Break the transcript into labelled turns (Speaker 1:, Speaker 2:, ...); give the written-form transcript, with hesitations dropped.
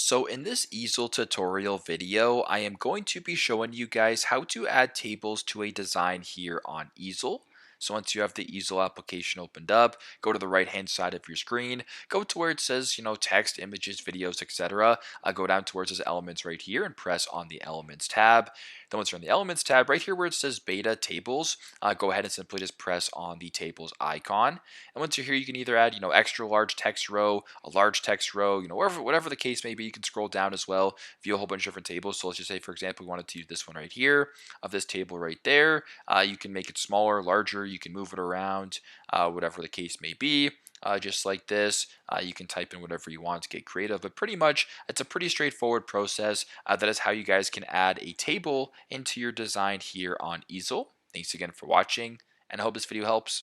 Speaker 1: So in this easel tutorial video, I am going to be showing you guys how to add tables to a design here on Easel. So once you have the Easel application opened up, go to the right hand side of your screen, go to where it says, text, images, videos, etc. Go down to where it says elements right here and press on the elements tab. Then once you're on the elements tab, right here where it says beta tables, go ahead and simply just press on the tables icon. And once you're here, you can either add, extra large text row, a large text row, whatever the case may be. You can scroll down as well, view a whole bunch of different tables. So let's just say, for example, we wanted to use this one right here of this table right there. You can make it smaller, larger. You can move it around, whatever the case may be. Just like this, you can type in whatever you want to get creative, but pretty much it's a pretty straightforward process. That is how you guys can add a table into your design here on Easel. Thanks again for watching, and I hope this video helps.